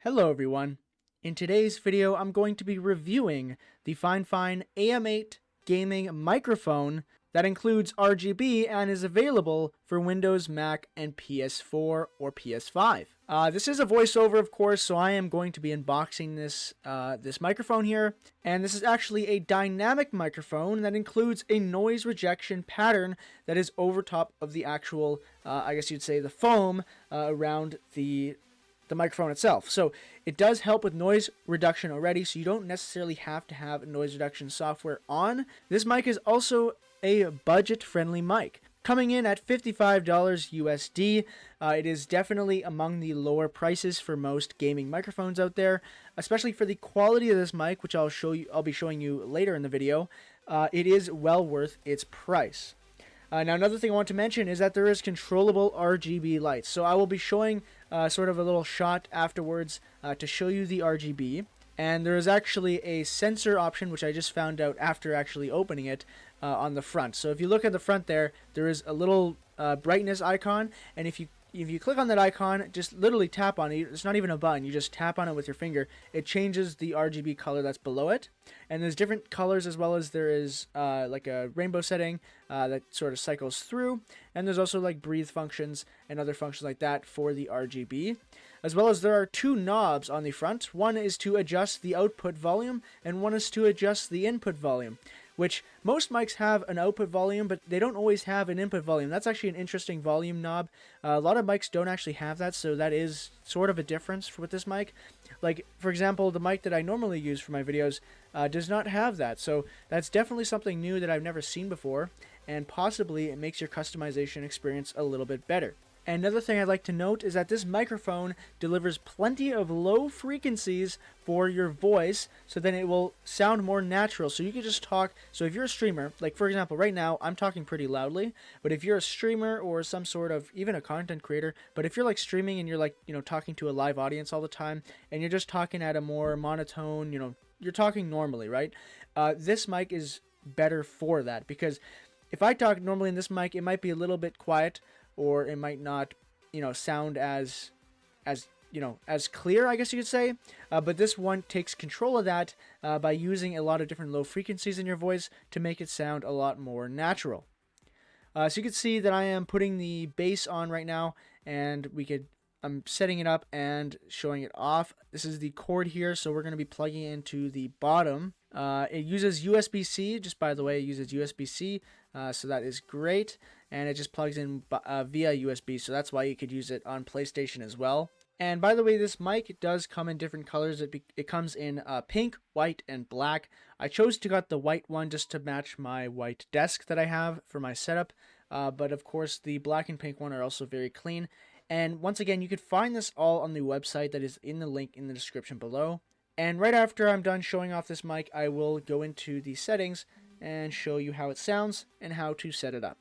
Hello everyone. In today's video, I'm going to be reviewing the FIFINE AM8 gaming microphone that includes RGB and is available for Windows, Mac, and PS4 or PS5. This is a voiceover, of course, so I am going to be unboxing this microphone here. And this is actually a dynamic microphone that includes a noise rejection pattern that is over top of the actual, I guess you'd say, the foam around the microphone itself. So it does help with noise reduction already, so you don't necessarily have to have noise reduction software on. This mic is also a budget-friendly mic, coming in at $55 USD. It is definitely among the lower prices for most gaming microphones out there, especially for the quality of this mic, which I'll be showing you later in the video. It is well worth its price. Now, another thing I want to mention is that there is controllable RGB lights. So I will be showing sort of a little shot afterwards to show you the RGB. And there is actually a sensor option, which I just found out after actually opening it on the front. So if you look at the front there is a little brightness icon. And if you click on that icon, just literally tap on it. It's not even a button. You just tap on it with your finger. It changes the RGB color that's below it. And there's different colors, as well as there is like a rainbow setting that sort of cycles through. And there's also like breathe functions and other functions like that for the RGB. As well as there are two knobs on the front. One is to adjust the output volume, and one is to adjust the input volume, which most mics have an output volume, but they don't always have an input volume. That's actually an interesting volume knob. A lot of mics don't actually have that, so that is sort of a difference with this mic. Like, for example, the mic that I normally use for my videos does not have that, so that's definitely something new that I've never seen before, and possibly it makes your customization experience a little bit better. And another thing I'd like to note is that this microphone delivers plenty of low frequencies for your voice, so then it will sound more natural. So you can just talk. So if you're a streamer, like for example, right now I'm talking pretty loudly, but if you're a streamer or some sort of even a content creator, but if you're like streaming and you're like, talking to a live audience all the time, and you're just talking at a more monotone, you're talking normally, right? This mic is better for that, because if I talk normally in this mic, it might be a little bit quiet, or it might not, sound as clear, I guess you could say. But this one takes control of that by using a lot of different low frequencies in your voice to make it sound a lot more natural. So you can see that I am putting the bass on right now, and I'm setting it up and showing it off. This is the cord here, so we're going to be plugging it into the bottom. It uses USB-C, just by the way, it uses USB-C, so that is great, and it just plugs in via USB, so that's why you could use it on PlayStation as well. And by the way, this mic does come in different colors. It comes in pink, white, and black. I chose to get the white one just to match my white desk that I have for my setup, but of course the black and pink one are also very clean. And once again, you could find this all on the website that is in the link in the description below. And right after I'm done showing off this mic, I will go into the settings and show you how it sounds and how to set it up.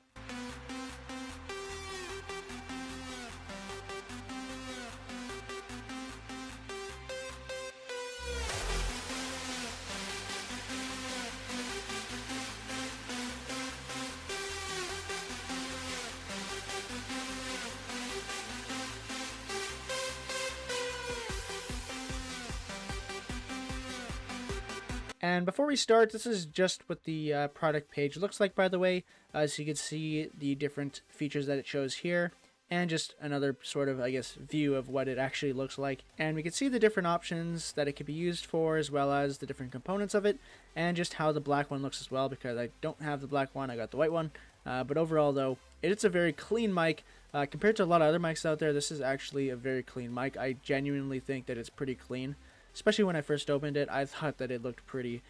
And before we start, this is just what the product page looks like, by the way, so you can see the different features that it shows here, and just another sort of, I guess, view of what it actually looks like. And we can see the different options that it could be used for, as well as the different components of it, and just how the black one looks as well, because I don't have the black one, I got the white one. But overall, though, it's a very clean mic. Compared to a lot of other mics out there, this is actually a very clean mic. I genuinely think that it's pretty clean. Especially when I first opened it, I thought that it looked pretty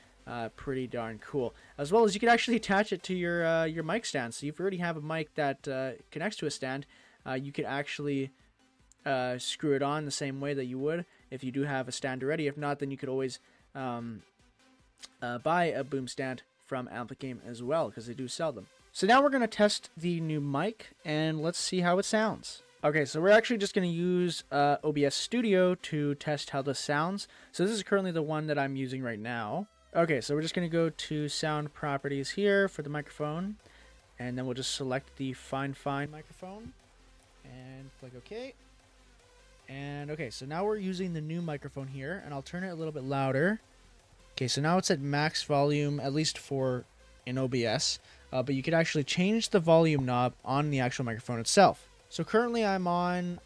darn cool. As well as you can actually attach it to your mic stand. So if you already have a mic that connects to a stand, you could actually screw it on the same way that you would if you do have a stand already. If not, then you could always buy a boom stand from Amplify as well, because they do sell them. So now we're going to test the new mic, and let's see how it sounds. Okay, so we're actually just going to use OBS Studio to test how this sounds. So this is currently the one that I'm using right now. Okay, so we're just going to go to Sound Properties here for the microphone. And then we'll just select the FIFINE microphone. And click OK. And okay, so now we're using the new microphone here, and I'll turn it a little bit louder. Okay, so now it's at max volume, at least for in OBS, but you could actually change the volume knob on the actual microphone itself. So currently I'm on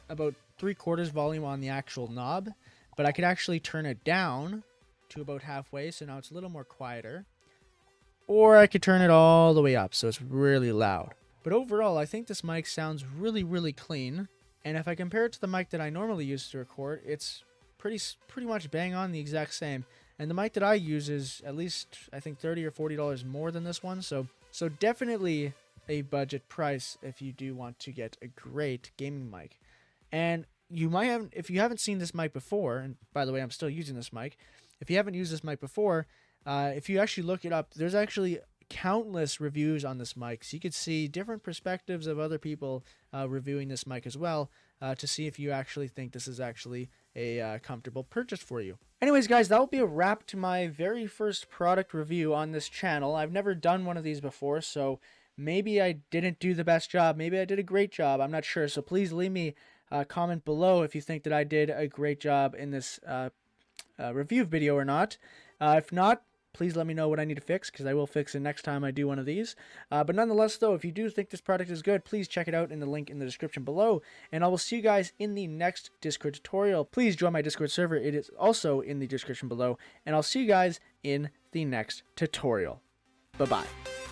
about 3/4 volume on the actual knob, but I could actually turn it down to about halfway, so now it's a little more quieter. Or I could turn it all the way up, so it's really loud. But overall, I think this mic sounds really, really clean. And if I compare it to the mic that I normally use to record, it's pretty much bang on the exact same. And the mic that I use is at least, I think, $30 or $40 more than this one. So definitely a budget price if you do want to get a great gaming mic. And you might have, if you haven't seen this mic before, and by the way, I'm still using this mic. If you haven't used this mic before, if you actually look it up, there's actually countless reviews on this mic, so you could see different perspectives of other people reviewing this mic as well, to see if you actually think this is actually a comfortable purchase for you. Anyways, guys, that will be a wrap to my very first product review on this channel. I've never done one of these before, so maybe I didn't do the best job. Maybe I did a great job. I'm not sure. So please leave me a comment below if you think that I did a great job in this review video or not. If not, please let me know what I need to fix, because I will fix it next time I do one of these. But nonetheless, though, if you do think this product is good, please check it out in the link in the description below. And I will see you guys in the next Discord tutorial. Please join my Discord server. It is also in the description below. And I'll see you guys in the next tutorial. Bye-bye.